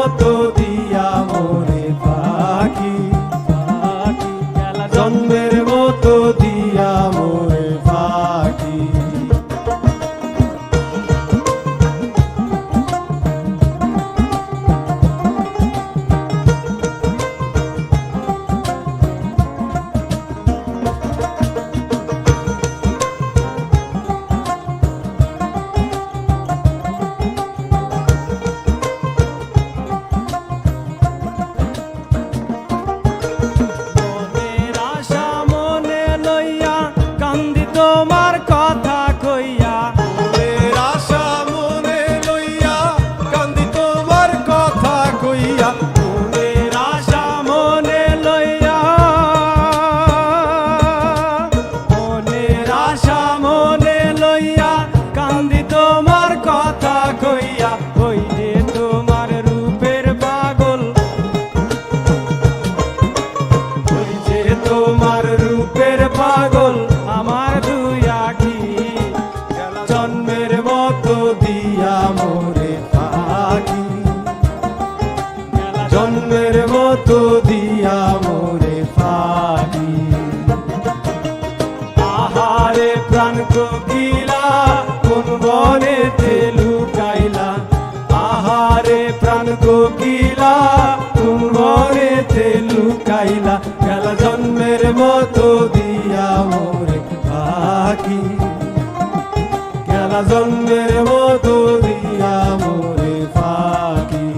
মতো দিয়া মোরে পাখি পাখি খেলা জন্মের মতো দিয়া মোরে পাখি তোমার কথা কইয়া মনের আশা মনে লইয়া কান্দি তোমার কথা কইয়া মনের আশা মনে লইয়া মনের আশা মনে লইয়া কান্দি তোমার কথা কইয়া ওই যে তোমার রূপের পাগল ওই যে তোমার রূপের পাগল আমার দুই আখি জন্মের মতো দিয়া মোরে পাখি জন্মের মতো দিয়া মোরে পাখি আহারে প্রাণ কোকিলা কোন বনেতে লুকাইলা আহারে প্রাণ কোকিলা কোন বনেতে লুকাইলা খেলা জন্মের মতো দিয়া মোরে পাখি খেলা জন্মের মতো দিয়া মোরে পাখি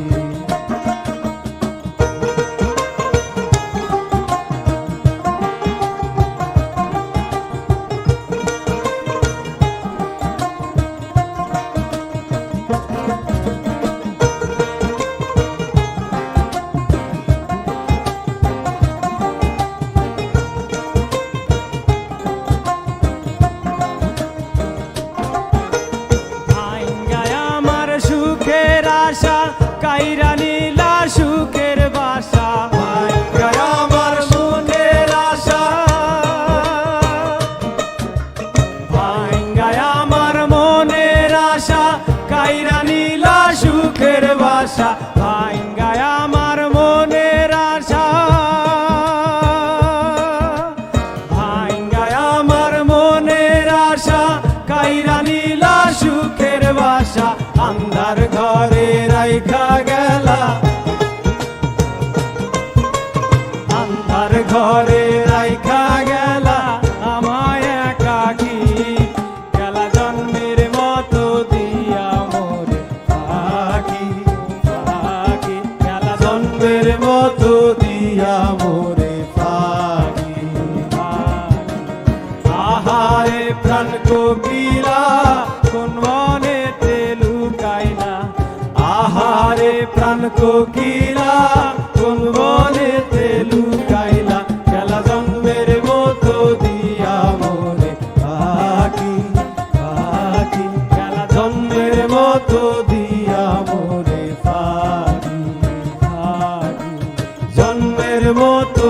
কাইরা নীলা সুখের বাসা আমার মনের আশা ভাঙ্গায় আমার মনের আশা কাইরা নীলা সুখের বাসা ভাঙ্গায় আমার মনের আশা ভাঙ্গায় আমার মনের আশা কাইরা নীলা সুখের বাসা আন্ধার ঘরে রাইখা গেলা আন্ধার ঘরে রাইখা গেলা আমায় একাকী গেলা জন্মের মতো দিয়া মোরে পাখি পাখি গেলা জন্মের মতো দিয়া মোরে পাখি আহারে প্রাণ কোকিলা কোন বনেতে লুকাইলা আহারে প্রাণ কোকিলা কোন বনেতে লুকাইলা খেলা জন্মের মতো দিয়া মোরে পাখি পাখি খেলা জন্মের মতো দিয়া মোরে পাখি পাখি জন্মের মতো